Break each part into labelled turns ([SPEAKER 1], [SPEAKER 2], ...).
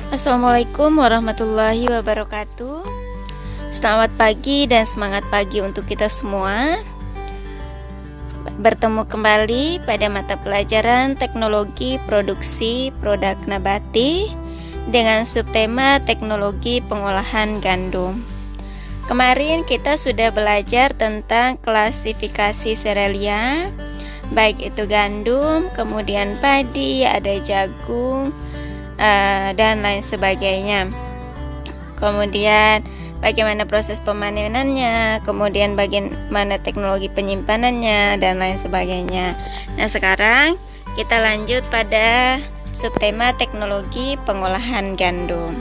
[SPEAKER 1] Assalamualaikum warahmatullahi wabarakatuh. Selamat pagi dan semangat pagi untuk kita semua. Bertemu kembali pada mata pelajaran Teknologi Produksi Produk Nabati dengan subtema Teknologi Pengolahan Gandum. Kemarin kita sudah belajar tentang klasifikasi serealia, baik itu gandum, kemudian padi, ada jagung, dan lain sebagainya. Kemudian bagaimana proses pemanenannya, kemudian bagaimana teknologi penyimpanannya, dan lain sebagainya. Nah, sekarang kita lanjut pada subtema teknologi pengolahan gandum.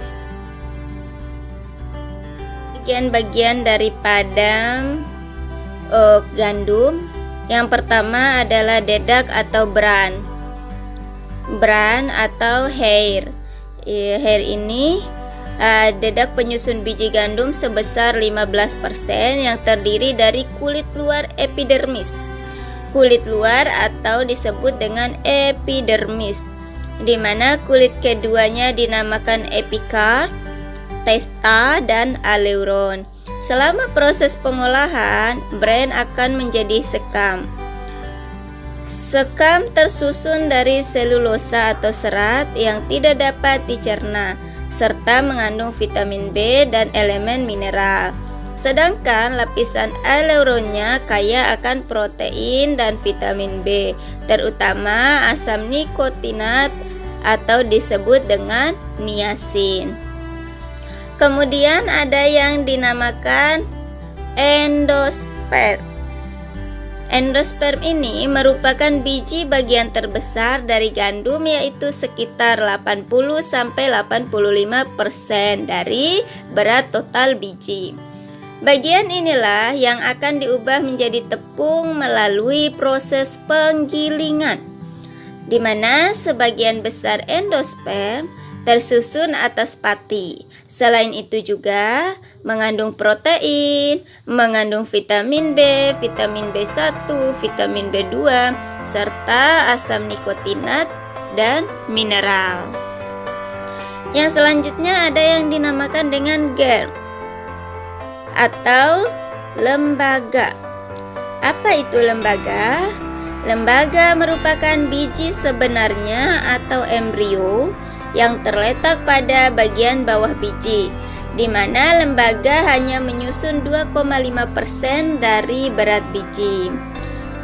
[SPEAKER 1] Bagian-bagian daripada gandum, yang pertama adalah dedak atau bran. Bran atau hair. Hair ini dedak penyusun biji gandum sebesar 15% yang terdiri dari kulit luar epidermis. Kulit luar atau disebut dengan epidermis, di mana kulit keduanya dinamakan epikard, testa, dan aleuron. Selama proses pengolahan, bran akan menjadi sekam. Sekam tersusun dari selulosa atau serat yang tidak dapat dicerna, serta mengandung vitamin B dan elemen mineral. Sedangkan lapisan aleuronnya kaya akan protein dan vitamin B, terutama asam nikotinat atau disebut dengan niacin. Kemudian ada yang dinamakan endosperm. Endosperm ini merupakan biji bagian terbesar dari gandum, yaitu sekitar 80-85% dari berat total biji. Bagian inilah yang akan diubah menjadi tepung melalui proses penggilingan, di mana sebagian besar endosperm tersusun atas pati. Selain itu juga mengandung protein, mengandung vitamin B, vitamin B1, vitamin B2, serta asam nikotinat dan mineral. Yang selanjutnya ada yang dinamakan dengan germ atau lembaga. Apa itu lembaga? Lembaga merupakan biji sebenarnya atau embrio yang terletak pada bagian bawah biji, di mana lembaga hanya menyusun 2,5% dari berat biji.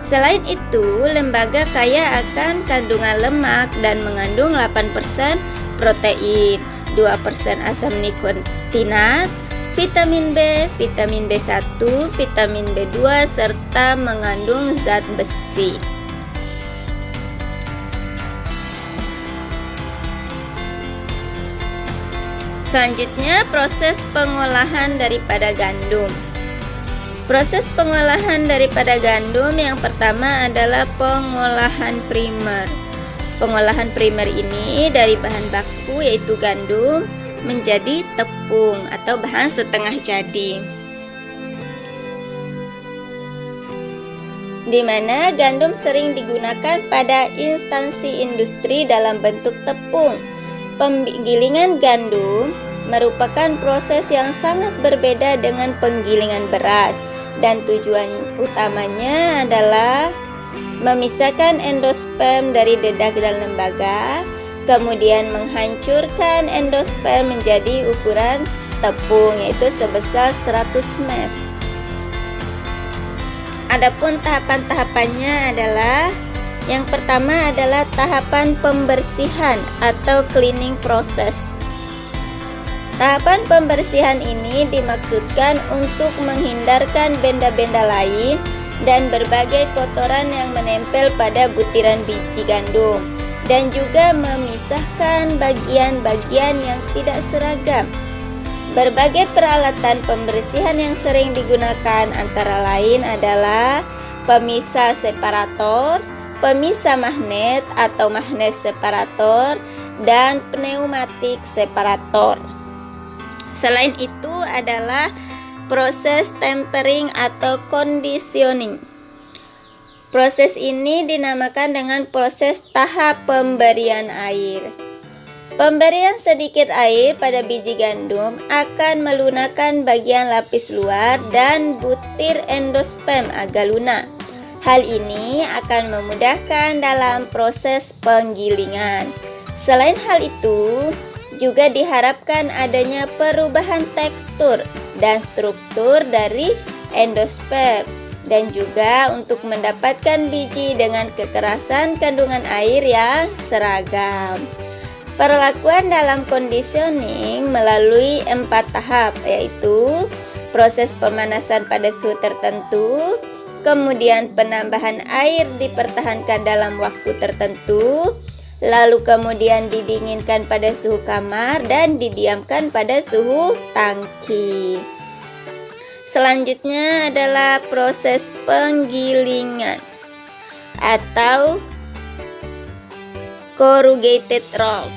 [SPEAKER 1] Selain itu, lembaga kaya akan kandungan lemak dan mengandung 8% protein, 2% asam nikotinat, vitamin B, vitamin B1, vitamin B2, serta mengandung zat besi. Selanjutnya, proses pengolahan daripada gandum. Proses pengolahan daripada gandum yang pertama adalah pengolahan primer. Pengolahan primer ini dari bahan baku yaitu gandum menjadi tepung atau bahan setengah jadi, di mana gandum sering digunakan pada instansi industri dalam bentuk tepung. Penggilingan gandum merupakan proses yang sangat berbeda dengan penggilingan beras, dan tujuan utamanya adalah memisahkan endosperm dari dedak dan lembaga, kemudian menghancurkan endosperm menjadi ukuran tepung, yaitu sebesar 100 ml. Adapun tahapan-tahapannya adalah: yang pertama adalah tahapan pembersihan atau cleaning process. Tahapan pembersihan ini dimaksudkan untuk menghindarkan benda-benda lain dan berbagai kotoran yang menempel pada butiran biji gandum, dan juga memisahkan bagian-bagian yang tidak seragam. Berbagai peralatan pembersihan yang sering digunakan antara lain adalah pemisah separator, pemisah magnet atau magnet separator, dan pneumatik separator. Selain itu adalah proses tempering atau conditioning. Proses ini dinamakan dengan proses tahap pemberian air. Pemberian sedikit air pada biji gandum akan melunakkan bagian lapis luar dan butir endosperm agak lunak. Hal ini akan memudahkan dalam proses penggilingan. Selain hal itu, juga diharapkan adanya perubahan tekstur dan struktur dari endosperm, dan juga untuk mendapatkan biji dengan kekerasan kandungan air yang seragam. Perlakuan dalam conditioning melalui 4 tahap, yaitu proses pemanasan pada suhu tertentu, kemudian penambahan air dipertahankan dalam waktu tertentu, lalu kemudian didinginkan pada suhu kamar dan didiamkan pada suhu tangki. Selanjutnya adalah proses penggilingan atau corrugated rolls,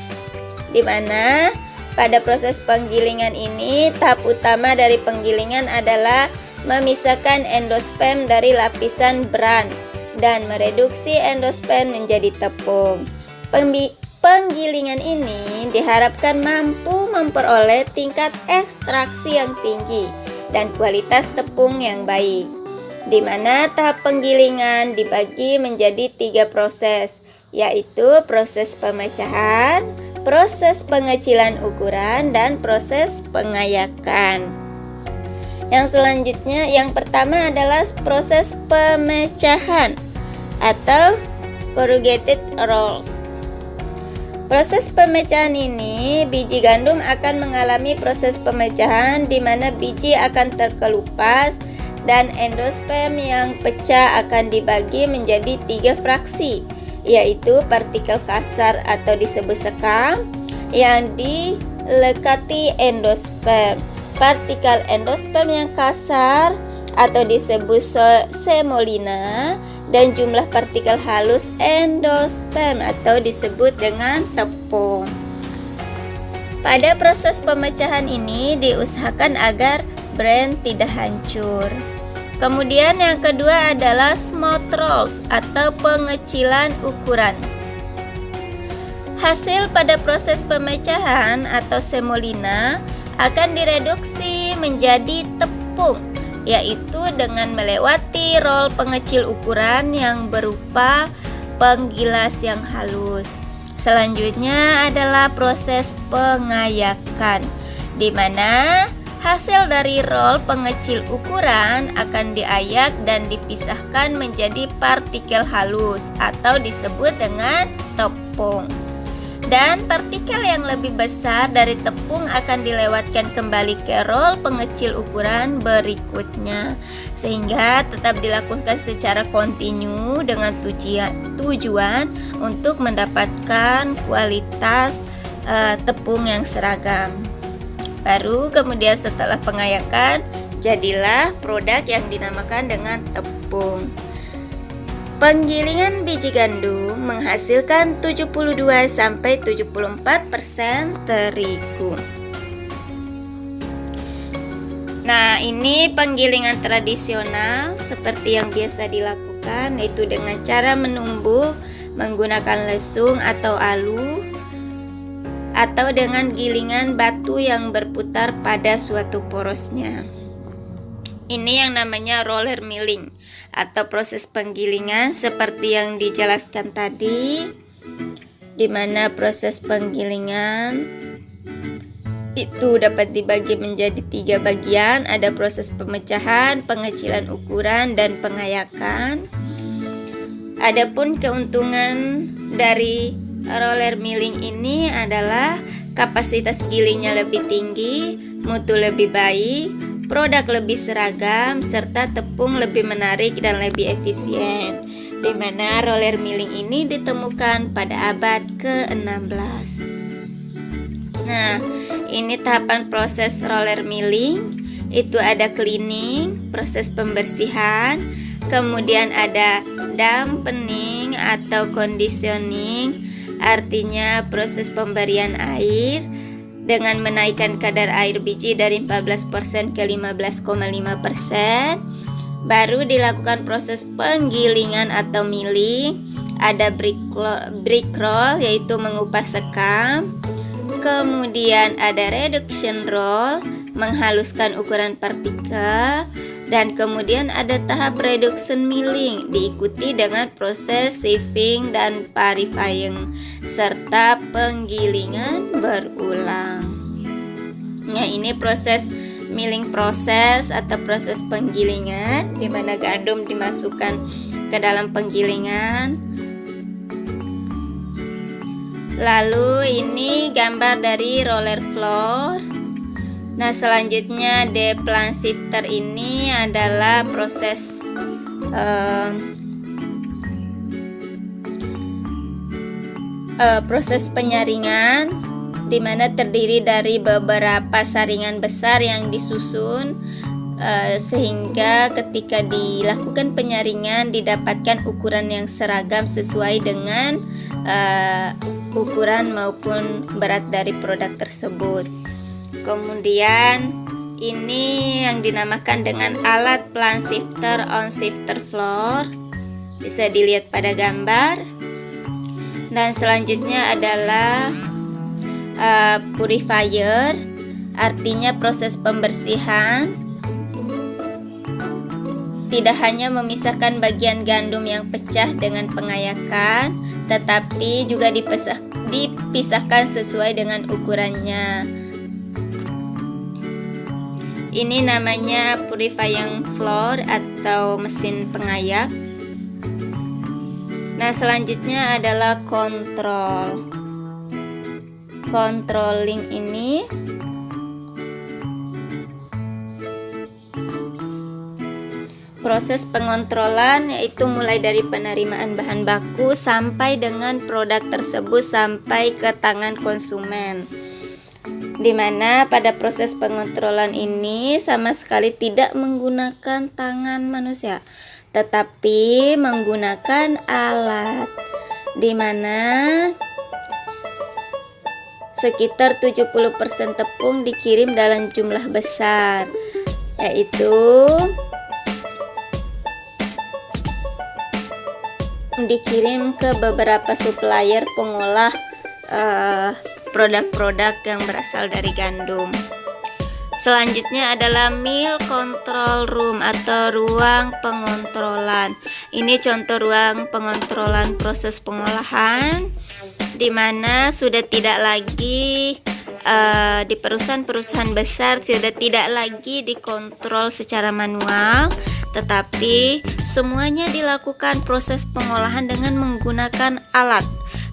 [SPEAKER 1] di mana pada proses penggilingan ini tahap utama dari penggilingan adalah memisahkan endosperm dari lapisan bran dan mereduksi endosperm menjadi tepung. Penggilingan ini diharapkan mampu memperoleh tingkat ekstraksi yang tinggi dan kualitas tepung yang baik, di mana tahap penggilingan dibagi menjadi 3 proses, yaitu proses pemecahan, proses pengecilan ukuran, dan proses pengayakan. Yang selanjutnya, yang pertama adalah proses pemecahan atau corrugated rolls. Proses pemecahan ini, biji gandum akan mengalami proses pemecahan di mana biji akan terkelupas dan endosperm yang pecah akan dibagi menjadi 3 fraksi, yaitu partikel kasar atau disebut sekam yang dilekati endosperm, partikel endosperm yang kasar atau disebut semolina, dan jumlah partikel halus endosperm atau disebut dengan tepung. Pada proses pemecahan ini diusahakan agar bran tidak hancur. Kemudian yang kedua adalah smooth rolls atau pengecilan ukuran. Hasil pada proses pemecahan atau semolina akan direduksi menjadi tepung, yaitu dengan melewati roll pengecil ukuran yang berupa penggilas yang halus. Selanjutnya adalah proses pengayakan, di mana hasil dari roll pengecil ukuran akan diayak dan dipisahkan menjadi partikel halus atau disebut dengan tepung. Dan partikel yang lebih besar dari tepung akan dilewatkan kembali ke roll pengecil ukuran berikutnya, sehingga tetap dilakukan secara kontinu dengan tujuan untuk mendapatkan kualitas tepung yang seragam. Baru kemudian setelah pengayakan, jadilah produk yang dinamakan dengan tepung. Penggilingan biji gandum menghasilkan 72-74% terigu. Nah, ini penggilingan tradisional seperti yang biasa dilakukan, yaitu dengan cara menumbuk menggunakan lesung atau alu, atau dengan gilingan batu yang berputar pada suatu porosnya. Ini yang namanya roller milling atau proses penggilingan seperti yang dijelaskan tadi, di mana proses penggilingan itu dapat dibagi menjadi 3 bagian. Ada proses pemecahan, pengecilan ukuran, dan pengayakan. Adapun keuntungan dari roller milling ini adalah kapasitas gilingnya lebih tinggi, mutu lebih baik, produk lebih seragam, serta tepung lebih menarik dan lebih efisien, di mana roller milling ini ditemukan pada abad ke-16. Nah, ini tahapan proses roller milling. Itu ada cleaning, proses pembersihan, kemudian ada dampening atau conditioning, artinya proses pemberian air dengan menaikkan kadar air biji dari 14% ke 15,5%. Baru dilakukan proses penggilingan atau milling, ada brick roll yaitu mengupas sekam, kemudian ada reduction roll menghaluskan ukuran partikel, dan kemudian ada tahap reduction milling diikuti dengan proses sieving dan purifying serta penggilingan berulang. Nah, ini proses milling proses atau proses penggilingan di mana gandum dimasukkan ke dalam penggilingan. Lalu ini gambar dari roller floor. Nah, selanjutnya deplant shifter ini adalah proses proses penyaringan di mana terdiri dari beberapa saringan besar yang disusun sehingga ketika dilakukan penyaringan didapatkan ukuran yang seragam sesuai dengan ukuran maupun berat dari produk tersebut. Kemudian ini yang dinamakan dengan alat plant shifter on shifter floor, bisa dilihat pada gambar. Dan selanjutnya adalah purifier, artinya proses pembersihan. Tidak hanya memisahkan bagian gandum yang pecah dengan pengayakan, tetapi juga dipisahkan sesuai dengan ukurannya. Ini namanya purifying floor atau mesin pengayak. Nah, selanjutnya adalah controlling ini proses pengontrolan, yaitu mulai dari penerimaan bahan baku sampai dengan produk tersebut sampai ke tangan konsumen, di mana pada proses pengontrolan ini sama sekali tidak menggunakan tangan manusia, tetapi menggunakan alat, di mana sekitar 70% tepung dikirim dalam jumlah besar, yaitu dikirim ke beberapa supplier pengolah produk-produk yang berasal dari gandum. Selanjutnya adalah mill control room atau ruang pengontrolan. Ini contoh ruang pengontrolan proses pengolahan, di mana sudah tidak lagi di perusahaan-perusahaan besar sudah tidak lagi dikontrol secara manual, tetapi semuanya dilakukan proses pengolahan dengan menggunakan alat,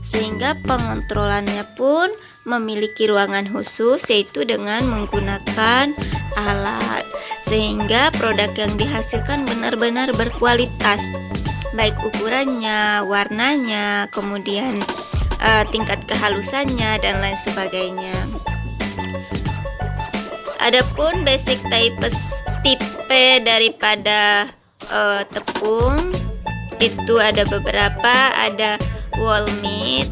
[SPEAKER 1] sehingga pengontrolannya pun memiliki ruangan khusus, yaitu dengan menggunakan alat, sehingga produk yang dihasilkan benar-benar berkualitas, baik ukurannya, warnanya, kemudian tingkat kehalusannya, dan lain sebagainya. Adapun basic tipe daripada tepung itu ada beberapa, ada whole meat,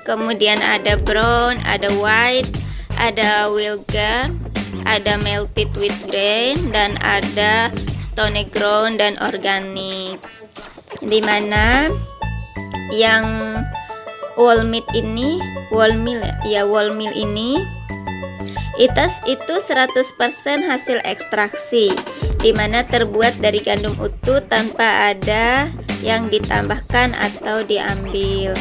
[SPEAKER 1] kemudian ada brown, ada white, ada Wilgam, ada melted wheat grain, dan ada stone ground dan organic. Di mana yang whole meal ini itu 100% hasil ekstraksi, di mana terbuat dari gandum utuh tanpa ada yang ditambahkan atau diambil.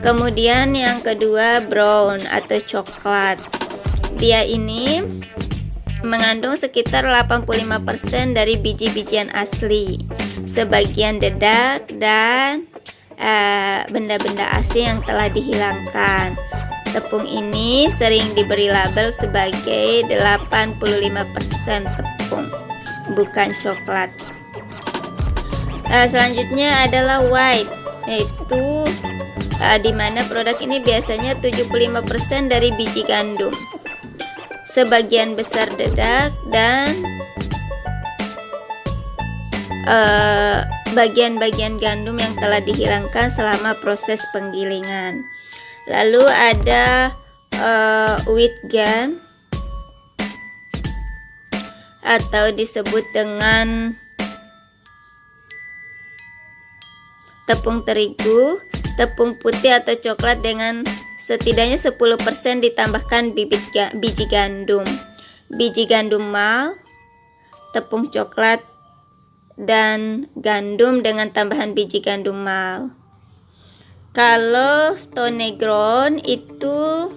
[SPEAKER 1] Kemudian yang kedua brown atau coklat. Dia ini mengandung sekitar 85% dari biji-bijian asli, sebagian dedak dan benda-benda asing yang telah dihilangkan. Tepung ini sering diberi label sebagai 85% tepung, bukan coklat. Selanjutnya adalah white, yaitu di mana produk ini biasanya 75% dari biji gandum, sebagian besar dedak, dan bagian-bagian gandum yang telah dihilangkan selama proses penggilingan. Lalu ada wheat gum. atau disebut dengan tepung terigu, tepung putih atau coklat dengan setidaknya 10% ditambahkan biji gandum, biji gandum malt, tepung coklat, dan gandum dengan tambahan biji gandum malt. Kalau Stonegron itu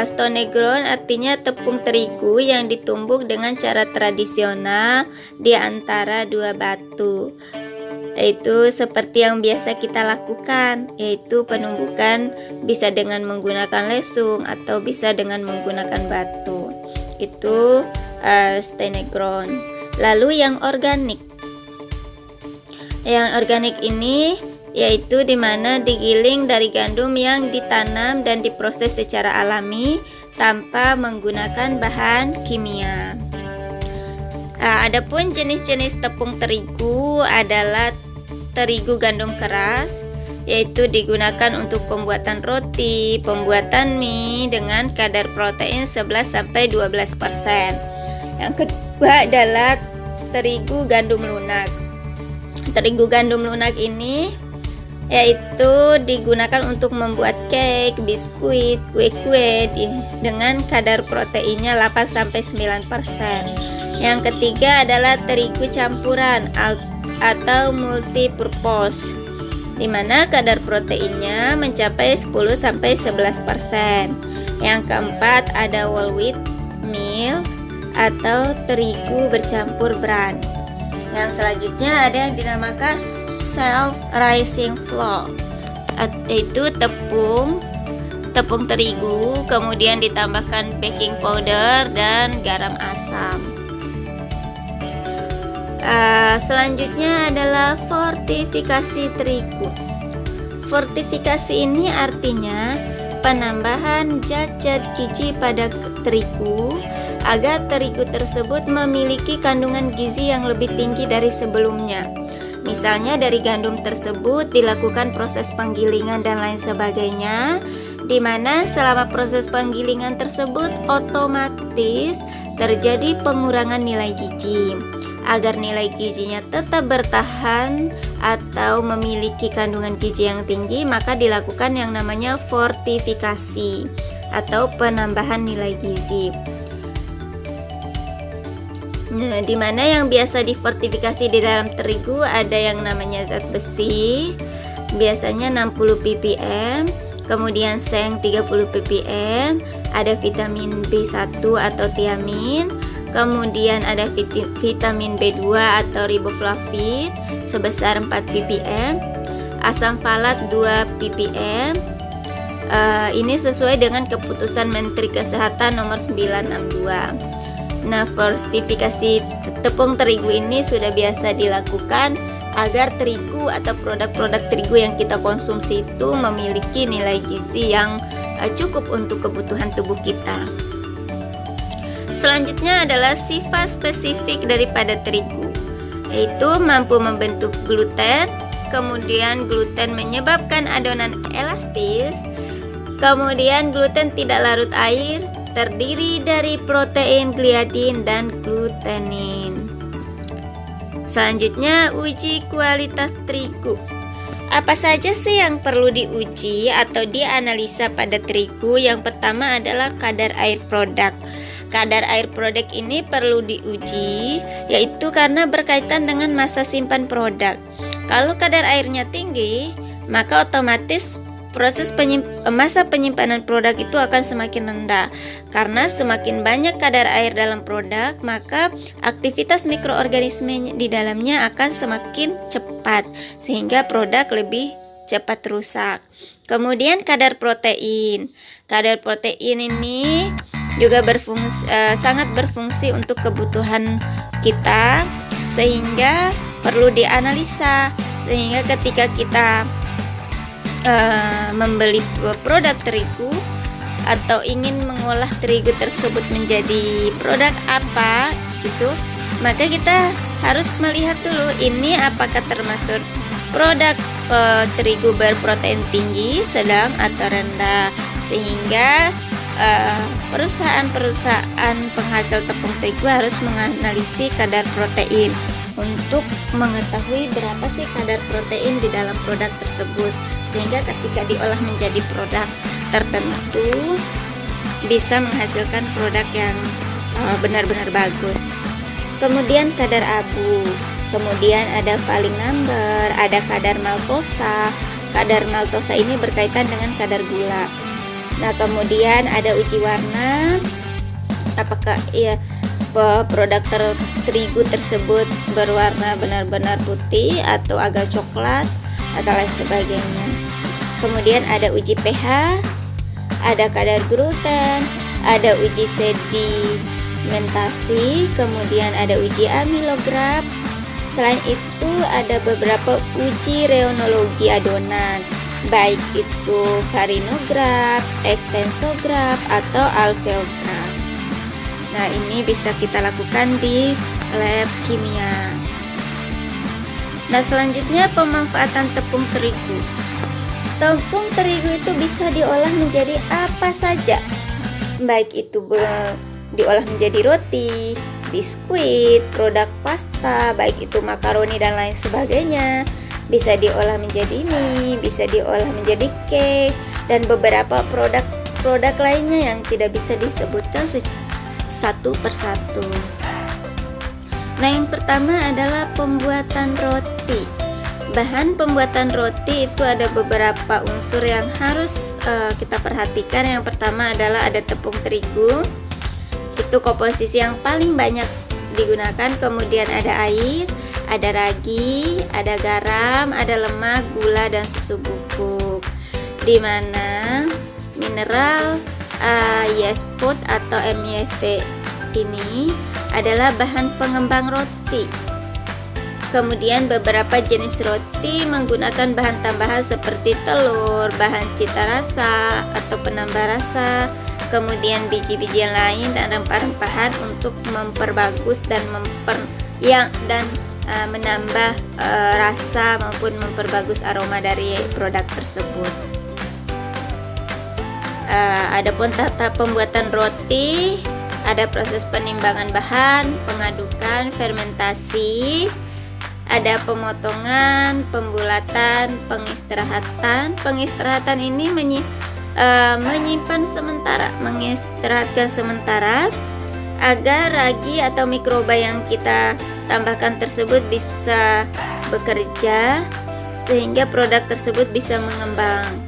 [SPEAKER 1] Stonegron artinya tepung terigu yang ditumbuk dengan cara tradisional di antara dua batu, yaitu seperti yang biasa kita lakukan, yaitu penumbukan bisa dengan menggunakan lesung atau bisa dengan menggunakan batu. Itu Stonegron. Lalu yang organik ini yaitu dimana digiling dari gandum yang ditanam dan diproses secara alami tanpa menggunakan bahan kimia. Adapun jenis-jenis tepung terigu adalah terigu gandum keras, yaitu digunakan untuk pembuatan roti, pembuatan mie dengan kadar protein 11-12%. Yang kedua adalah terigu gandum lunak. Terigu gandum lunak ini yaitu digunakan untuk membuat cake, biskuit, kue-kue dengan kadar proteinnya 8-9%. Yang ketiga adalah terigu campuran atau multipurpose, di mana kadar proteinnya mencapai 10-11%. Yang keempat ada whole wheat meal atau terigu bercampur bran. Yang selanjutnya ada yang dinamakan self-rising flour, yaitu tepung terigu kemudian ditambahkan baking powder dan garam asam. Selanjutnya adalah fortifikasi terigu. Fortifikasi ini artinya penambahan zat-zat gizi pada terigu agar terigu tersebut memiliki kandungan gizi yang lebih tinggi dari sebelumnya. Misalnya dari gandum tersebut dilakukan proses penggilingan dan lain sebagainya, di mana selama proses penggilingan tersebut otomatis terjadi pengurangan nilai gizi. Agar nilai gizinya tetap bertahan atau memiliki kandungan gizi yang tinggi, maka dilakukan yang namanya fortifikasi atau penambahan nilai gizi. Nah, di mana yang biasa difortifikasi di dalam terigu ada yang namanya zat besi, biasanya 60 ppm, kemudian seng 30 ppm, ada vitamin B1 atau tiamin, kemudian ada vitamin B2 atau riboflavin sebesar 4 ppm, asam folat 2 ppm. Ini sesuai dengan keputusan Menteri Kesehatan nomor 962. Nah, fortifikasi tepung terigu ini sudah biasa dilakukan agar terigu atau produk-produk terigu yang kita konsumsi itu memiliki nilai gizi yang cukup untuk kebutuhan tubuh kita. Selanjutnya adalah sifat spesifik daripada terigu, yaitu mampu membentuk gluten, kemudian gluten menyebabkan adonan elastis, kemudian gluten tidak larut air, terdiri dari protein gliadin dan glutenin. Selanjutnya, uji kualitas terigu. Apa saja sih yang perlu diuji atau dianalisa pada terigu? Yang pertama adalah kadar air produk. Kadar air produk ini perlu diuji, yaitu karena berkaitan dengan masa simpan produk. Kalau kadar airnya tinggi, maka otomatis proses masa penyimpanan produk itu akan semakin rendah. Karena semakin banyak kadar air dalam produk, maka aktivitas mikroorganisme di dalamnya akan semakin cepat, sehingga produk lebih cepat rusak. Kemudian kadar protein. Kadar protein ini juga sangat berfungsi untuk kebutuhan kita, sehingga perlu dianalisa. Sehingga ketika kita membeli produk terigu atau ingin mengolah terigu tersebut menjadi produk apa gitu, maka kita harus melihat dulu ini apakah termasuk produk terigu berprotein tinggi, sedang atau rendah, sehingga perusahaan penghasil tepung terigu harus menganalisis kadar protein untuk mengetahui berapa sih kadar protein di dalam produk tersebut, sehingga ketika diolah menjadi produk tertentu bisa menghasilkan produk yang benar-benar bagus. Kemudian kadar abu, kemudian ada falling number, ada kadar maltosa. Kadar maltosa ini berkaitan dengan kadar gula. Nah, kemudian ada uji warna, apakah produk terigu tersebut berwarna benar-benar putih atau agak coklat atau lain sebagainya. Kemudian ada uji pH, ada kadar gluten, ada uji sedimentasi, kemudian ada uji amilograf. Selain itu ada beberapa uji reonologi adonan, baik itu farinograf, ekstensograf, atau alveograf. Nah, ini bisa kita lakukan di lab kimia. Nah, selanjutnya pemanfaatan tepung terigu. Tepung terigu itu bisa diolah menjadi apa saja, baik itu diolah menjadi roti, biskuit, produk pasta, baik itu makaroni dan lain sebagainya. Bisa diolah menjadi mie, bisa diolah menjadi cake, dan beberapa produk lainnya yang tidak bisa disebutkan satu persatu. Nah, yang pertama adalah pembuatan roti. Bahan pembuatan roti itu ada beberapa unsur yang harus kita perhatikan. Yang pertama adalah ada tepung terigu. Itu komposisi yang paling banyak digunakan. Kemudian ada air, ada ragi, ada garam, ada lemak, gula, dan susu bubuk. Di mana mineral yeast food atau MYF ini adalah bahan pengembang roti. Kemudian beberapa jenis roti menggunakan bahan tambahan seperti telur, bahan cita rasa atau penambah rasa, kemudian biji-bijian lain dan rempah-rempahan untuk memperbagus dan menambah rasa maupun memperbagus aroma dari produk tersebut. Adapun tata pembuatan roti, ada proses penimbangan bahan, pengadukan, fermentasi, ada pemotongan, pembulatan, pengistirahatan. Pengistirahatan ini menyimpan sementara, mengistirahatkan sementara agar ragi atau mikroba yang kita tambahkan tersebut bisa bekerja sehingga produk tersebut bisa mengembang.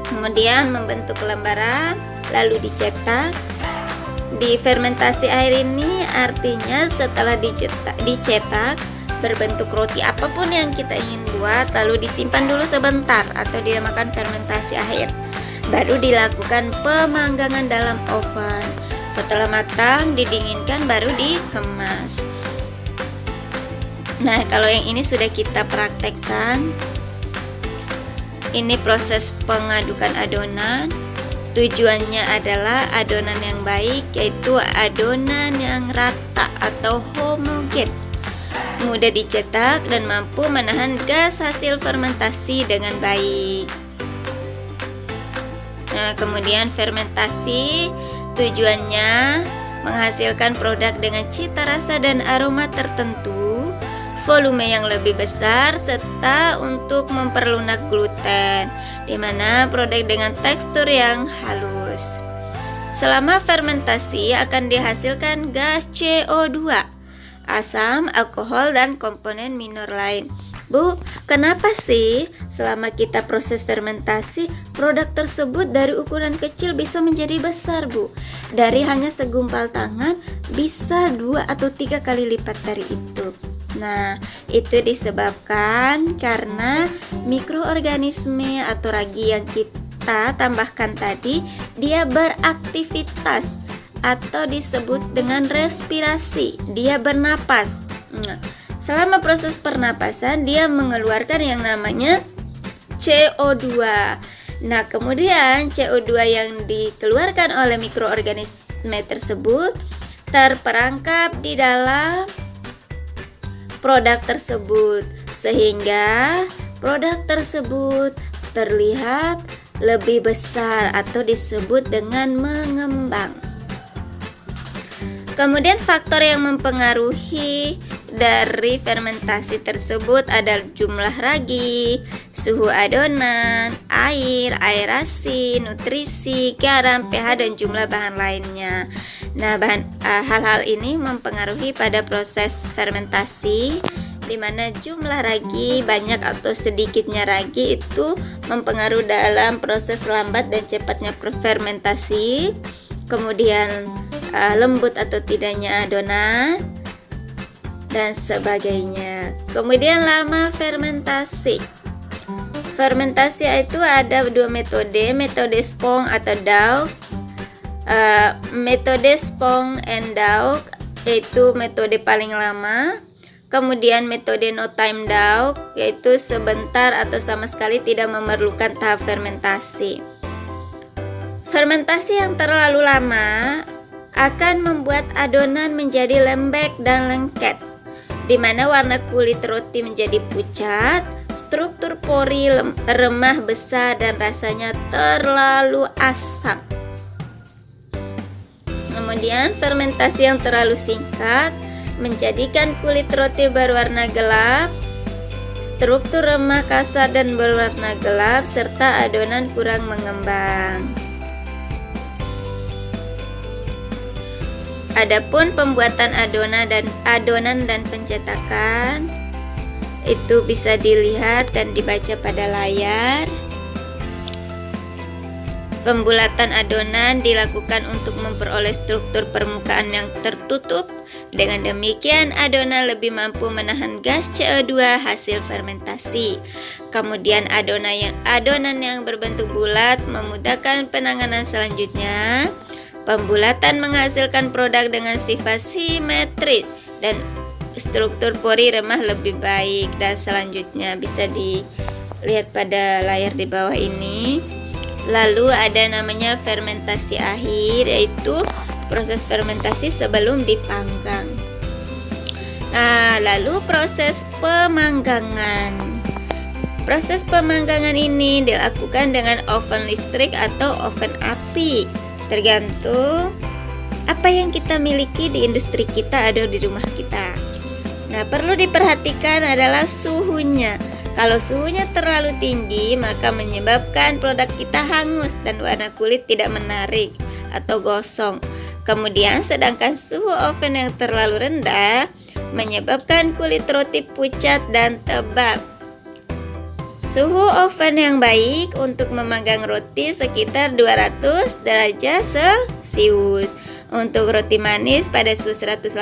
[SPEAKER 1] Kemudian membentuk lembaran lalu dicetak. Di fermentasi air ini artinya setelah dicetak berbentuk roti apapun yang kita ingin buat, lalu disimpan dulu sebentar atau dinamakan fermentasi air. Baru dilakukan pemanggangan dalam oven. Setelah matang didinginkan baru dikemas. Nah, kalau yang ini sudah kita praktekkan. Ini proses pengadukan adonan. Tujuannya adalah adonan yang baik, yaitu adonan yang rata atau homogen, mudah dicetak dan mampu menahan gas hasil fermentasi dengan baik. Nah, kemudian fermentasi tujuannya menghasilkan produk dengan cita rasa dan aroma tertentu, volume yang lebih besar, serta untuk memperlunak gluten, di mana produk dengan tekstur yang halus. Selama fermentasi akan dihasilkan gas CO2, asam, alkohol, dan komponen minor lain. Bu, kenapa sih selama kita proses fermentasi produk tersebut dari ukuran kecil bisa menjadi besar, Bu? Dari hanya segumpal tangan bisa 2 atau 3 kali lipat dari itu. Nah, itu disebabkan karena mikroorganisme atau ragi yang kita tambahkan tadi dia beraktivitas atau disebut dengan respirasi. Dia bernapas. Nah, selama proses pernapasan dia mengeluarkan yang namanya CO2. Nah, kemudian CO2 yang dikeluarkan oleh mikroorganisme tersebut terperangkap di dalam produk tersebut, sehingga produk tersebut terlihat lebih besar atau disebut dengan mengembang. Kemudian faktor yang mempengaruhi dari fermentasi tersebut adalah jumlah ragi, suhu adonan, air, aerasi, nutrisi, garam, pH, dan jumlah bahan lainnya. Nah, hal-hal ini mempengaruhi pada proses fermentasi, di mana jumlah ragi, banyak atau sedikitnya ragi itu mempengaruhi dalam proses lambat dan cepatnya fermentasi. Kemudian lembut atau tidaknya adonan dan sebagainya. Kemudian lama fermentasi. Fermentasi itu ada dua metode, metode Spong atau Daug. Metode Spong and Daug yaitu metode paling lama. Kemudian metode no time Daug yaitu sebentar atau sama sekali tidak memerlukan tahap fermentasi. Fermentasi yang terlalu lama akan membuat adonan menjadi lembek dan lengket, di mana warna kulit roti menjadi pucat, struktur pori remah besar, dan rasanya terlalu asam. Kemudian fermentasi yang terlalu singkat menjadikan kulit roti berwarna gelap, struktur remah kasar dan berwarna gelap, serta adonan kurang mengembang. Adapun pembuatan adonan dan pencetakan itu bisa dilihat dan dibaca pada layar. Pembulatan adonan dilakukan untuk memperoleh struktur permukaan yang tertutup. Dengan demikian adonan lebih mampu menahan gas CO2 hasil fermentasi. Kemudian adonan yang berbentuk bulat memudahkan penanganan selanjutnya. Pembulatan menghasilkan produk dengan sifat simetris dan struktur pori remah lebih baik. Dan selanjutnya bisa dilihat pada layar di bawah ini. Lalu ada namanya fermentasi akhir, yaitu proses fermentasi sebelum dipanggang. Nah, lalu proses pemanggangan. Proses pemanggangan ini dilakukan dengan oven listrik atau oven api. Tergantung apa yang kita miliki di industri kita atau di rumah kita. Nah, perlu diperhatikan adalah suhunya. Kalau suhunya terlalu tinggi, maka menyebabkan produk kita hangus dan warna kulit tidak menarik atau gosong. Kemudian, sedangkan suhu oven yang terlalu rendah menyebabkan kulit roti pucat dan tebal. Suhu oven yang baik untuk memanggang roti sekitar 200 derajat Celcius. Untuk roti manis pada suhu 180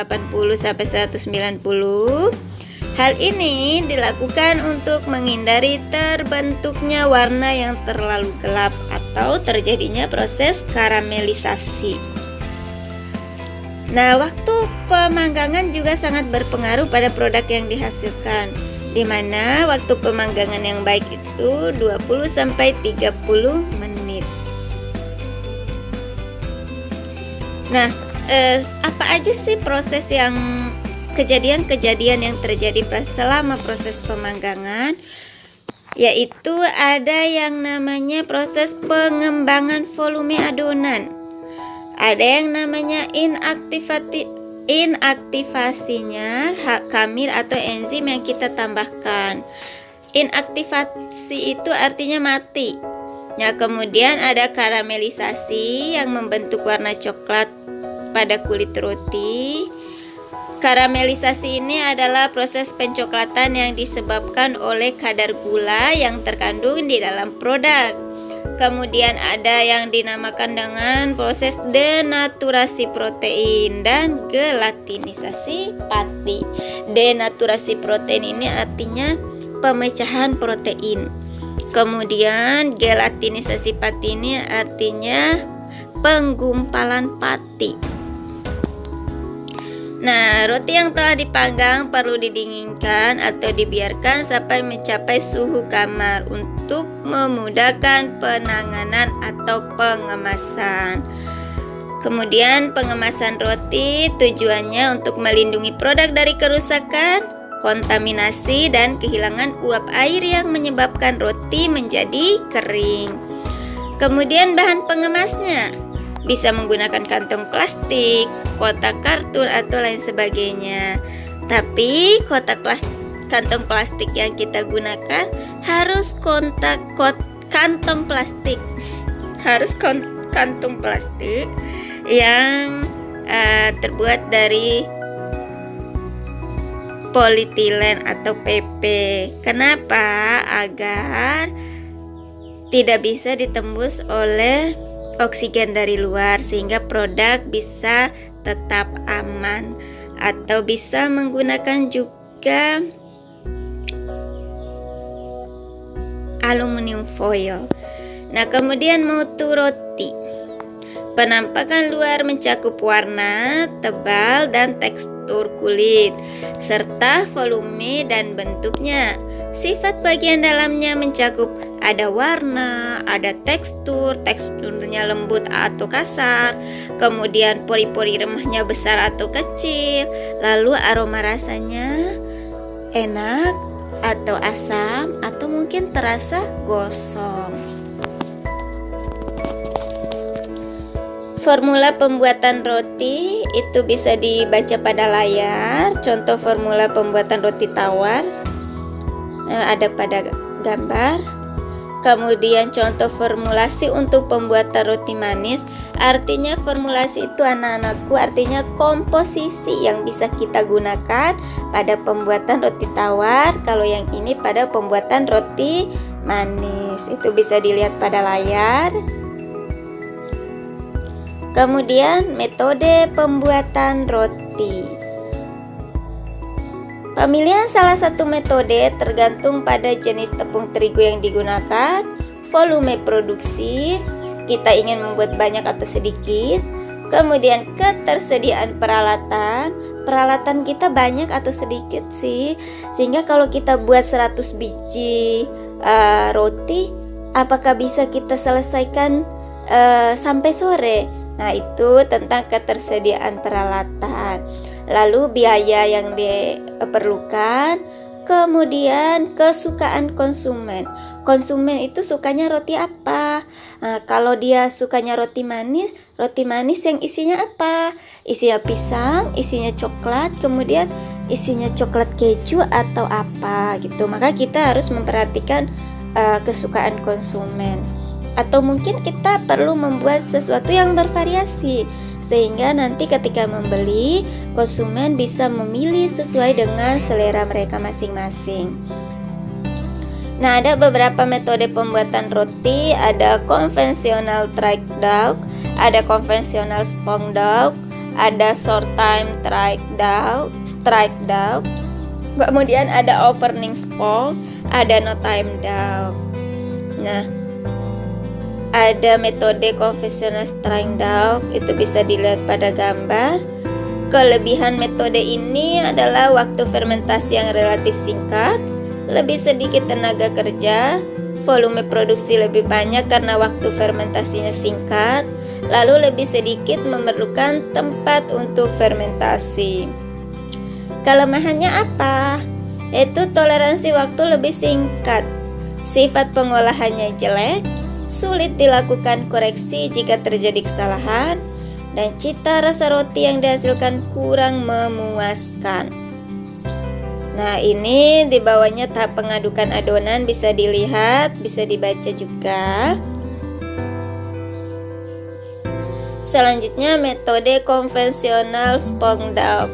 [SPEAKER 1] sampai 190. Hal ini dilakukan untuk menghindari terbentuknya warna yang terlalu gelap atau terjadinya proses karamelisasi. Nah, waktu pemanggangan juga sangat berpengaruh pada produk yang dihasilkan, di mana waktu pemanggangan yang baik itu 20 sampai 30 menit. Nah, apa aja sih kejadian-kejadian yang terjadi selama proses pemanggangan? Yaitu ada yang namanya proses pengembangan volume adonan. Ada yang namanya inaktivasinya khamir atau enzim yang kita tambahkan. Inaktivasi itu artinya mati. Nah, kemudian ada karamelisasi yang membentuk warna coklat pada kulit roti. Karamelisasi ini adalah proses pencoklatan yang disebabkan oleh kadar gula yang terkandung di dalam produk. Kemudian ada yang dinamakan dengan proses denaturasi protein dan gelatinisasi pati. Denaturasi protein ini artinya pemecahan protein. Kemudian gelatinisasi pati ini artinya penggumpalan pati. Nah, roti yang telah dipanggang perlu didinginkan atau dibiarkan sampai mencapai suhu kamar untuk memudahkan penanganan atau pengemasan. Kemudian pengemasan roti tujuannya untuk melindungi produk dari kerusakan, kontaminasi, dan kehilangan uap air yang menyebabkan roti menjadi kering. Kemudian bahan pengemasnya bisa menggunakan kantong plastik, kotak kartun atau lain sebagainya. Tapi kantong plastik yang kita gunakan harus kantong plastik. Kantong plastik yang terbuat dari polietilen atau PP. Kenapa? Agar tidak bisa ditembus oleh oksigen dari luar, sehingga produk bisa tetap aman. Atau bisa menggunakan juga aluminium foil. Nah, kemudian mutu roti. Penampakan luar mencakup warna, tebal, dan tekstur kulit, serta volume dan bentuknya. Sifat bagian dalamnya mencakup ada warna, ada teksturnya lembut atau kasar, kemudian pori-pori remahnya besar atau kecil, lalu aroma rasanya enak atau asam atau mungkin terasa gosong. Formula pembuatan roti itu bisa dibaca pada layar. Contoh formula pembuatan roti tawar ada pada gambar. Kemudian contoh formulasi untuk pembuatan roti manis. Artinya formulasi itu anak-anakku artinya komposisi yang bisa kita gunakan pada pembuatan roti tawar. Kalau yang ini pada pembuatan roti manis. Itu bisa dilihat pada layar. Kemudian metode pembuatan roti. Pemilihan salah satu metode tergantung pada jenis tepung terigu yang digunakan, volume produksi, kita ingin membuat banyak atau sedikit, kemudian ketersediaan peralatan. Peralatan kita banyak atau sedikit sih, sehingga kalau kita buat 100 biji roti, apakah bisa kita selesaikan sampai sore? Nah, itu tentang ketersediaan peralatan. Lalu biaya yang diperlukan, kemudian kesukaan konsumen. Konsumen itu sukanya roti apa? Nah, kalau dia sukanya roti manis yang isinya apa? Isinya pisang, isinya coklat, kemudian isinya coklat keju atau apa gitu. Maka kita harus memperhatikan kesukaan konsumen. Atau mungkin kita perlu membuat sesuatu yang bervariasi, sehingga nanti ketika membeli, konsumen bisa memilih sesuai dengan selera mereka masing-masing. Nah, ada beberapa metode pembuatan roti. Ada konvensional strike dough, ada konvensional sponge dough, ada short time strike dough, kemudian ada overnight sponge, ada no time dough. Nah, ada metode konvensional strike dough, itu bisa dilihat pada gambar. Kelebihan metode ini adalah waktu fermentasi yang relatif singkat, lebih sedikit tenaga kerja, volume produksi lebih banyak karena waktu fermentasinya singkat, lalu lebih sedikit memerlukan tempat untuk fermentasi. Kelemahannya apa? Yaitu toleransi waktu lebih singkat, sifat pengolahannya jelek, sulit dilakukan koreksi jika terjadi kesalahan, dan cita rasa roti yang dihasilkan kurang memuaskan. Nah, ini di bawahnya tahap pengadukan adonan bisa dilihat, bisa dibaca juga. Selanjutnya metode konvensional sponge dough.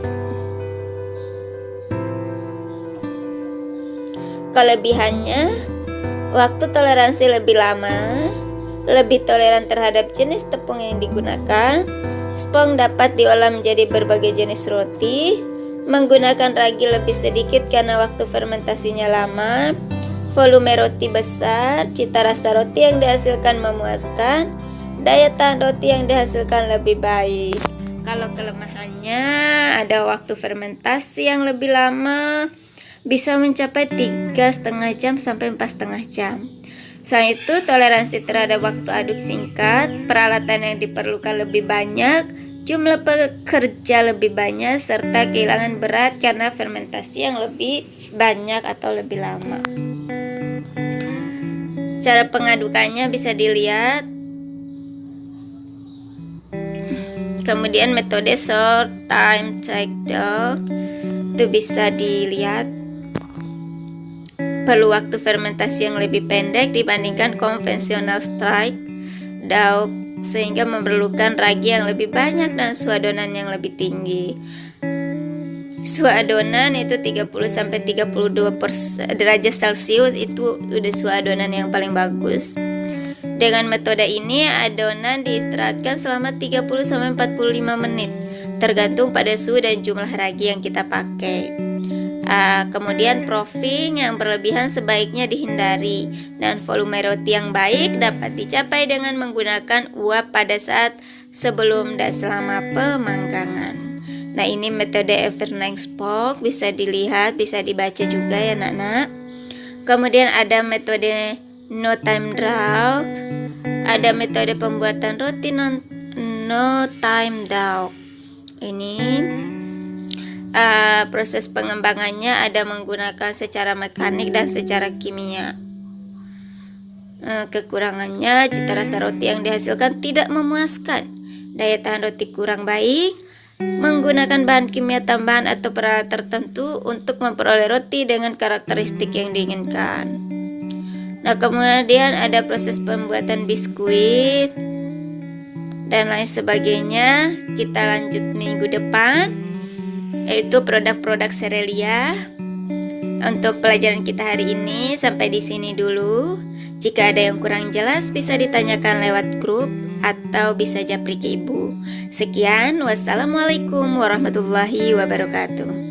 [SPEAKER 1] Kelebihannya, waktu toleransi lebih lama, lebih toleran terhadap jenis tepung yang digunakan. Sponge dapat diolah menjadi berbagai jenis roti, menggunakan ragi lebih sedikit karena waktu fermentasinya lama, volume roti besar, cita rasa roti yang dihasilkan memuaskan, daya tahan roti yang dihasilkan lebih baik. Kalau kelemahannya, ada waktu fermentasi yang lebih lama, bisa mencapai 3,5 jam sampai 4,5 jam. Selain itu, toleransi terhadap waktu aduk singkat, peralatan yang diperlukan lebih banyak, jumlah pekerja lebih banyak, serta kehilangan berat karena fermentasi yang lebih banyak atau lebih lama. Cara pengadukannya bisa dilihat Kemudian metode short time check dough itu bisa dilihat perlu waktu fermentasi yang lebih pendek dibandingkan konvensional strike dough, sehingga memerlukan ragi yang lebih banyak dan suhu adonan yang lebih tinggi. Suhu adonan itu 30-32 derajat Celcius, itu udah suhu adonan yang paling bagus. Dengan metode ini adonan diistirahatkan selama 30-45 menit tergantung pada suhu dan jumlah ragi yang kita pakai. Kemudian proofing yang berlebihan sebaiknya dihindari, dan volume roti yang baik dapat dicapai dengan menggunakan uap pada saat sebelum dan selama pemanggangan. Nah, ini metode overnight smoke, bisa dilihat, bisa dibaca juga ya anak-anak. Kemudian ada metode no time dough, ada metode pembuatan roti no time dough. Ini proses pengembangannya ada menggunakan secara mekanik dan secara kimia. Kekurangannya, cita rasa roti yang dihasilkan tidak memuaskan, daya tahan roti kurang baik, menggunakan bahan kimia tambahan atau peralatan tertentu untuk memperoleh roti dengan karakteristik yang diinginkan. Nah, kemudian ada proses pembuatan biskuit dan lain sebagainya. Kita lanjut minggu depan, yaitu produk-produk serealia. Untuk pelajaran kita hari ini sampai di sini dulu. Jika ada yang kurang jelas bisa ditanyakan lewat grup atau bisa japri ke ibu. Sekian, wassalamualaikum warahmatullahi wabarakatuh.